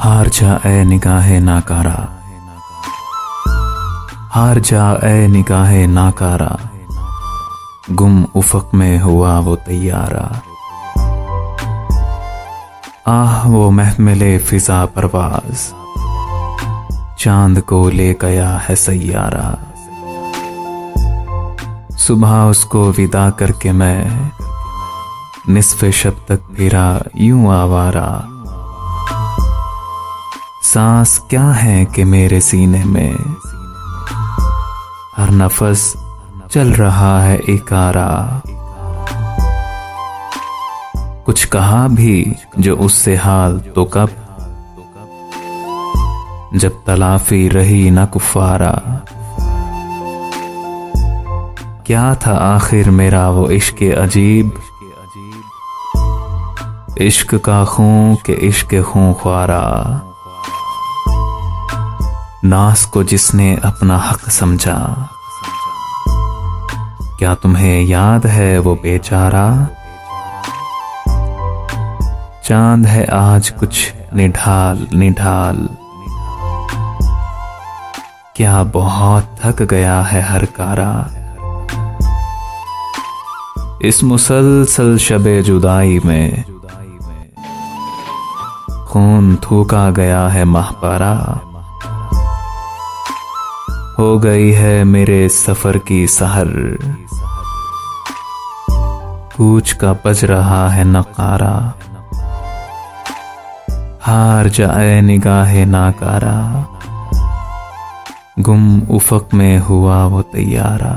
हार जा ए निगाहे नाकारा, हार जा ए निगाहे नाकारा, गुम उफक में हुआ वो तैयारा। आह वो महमिले फिजा परवाज, चांद को ले गया है सैयारा। सुबह उसको विदा करके मैं निस्फ़े शब तक फिरा यूं आवारा। सांस क्या है कि मेरे सीने में, हर नफस चल रहा है इकारा। कुछ कहा भी जो उससे हाल तो कब, जब तलाफी रही न कुफारा। क्या था आखिर मेरा वो इश्क अजीब, इश्क का खूं के इश्क खूं ख्वारा। नास को जिसने अपना हक समझा, क्या तुम्हें याद है वो बेचारा। चांद है आज कुछ निढाल निढाल, क्या बहुत थक गया है हर कारा। इस मुसलसल शबे जुदाई में खून थूका गया है महपारा। हो गई है मेरे सफर की सहर, कूच का बज रहा है नकारा। हार जाए निगाहे नाकारा, गुम उफक में हुआ वो तैयारा।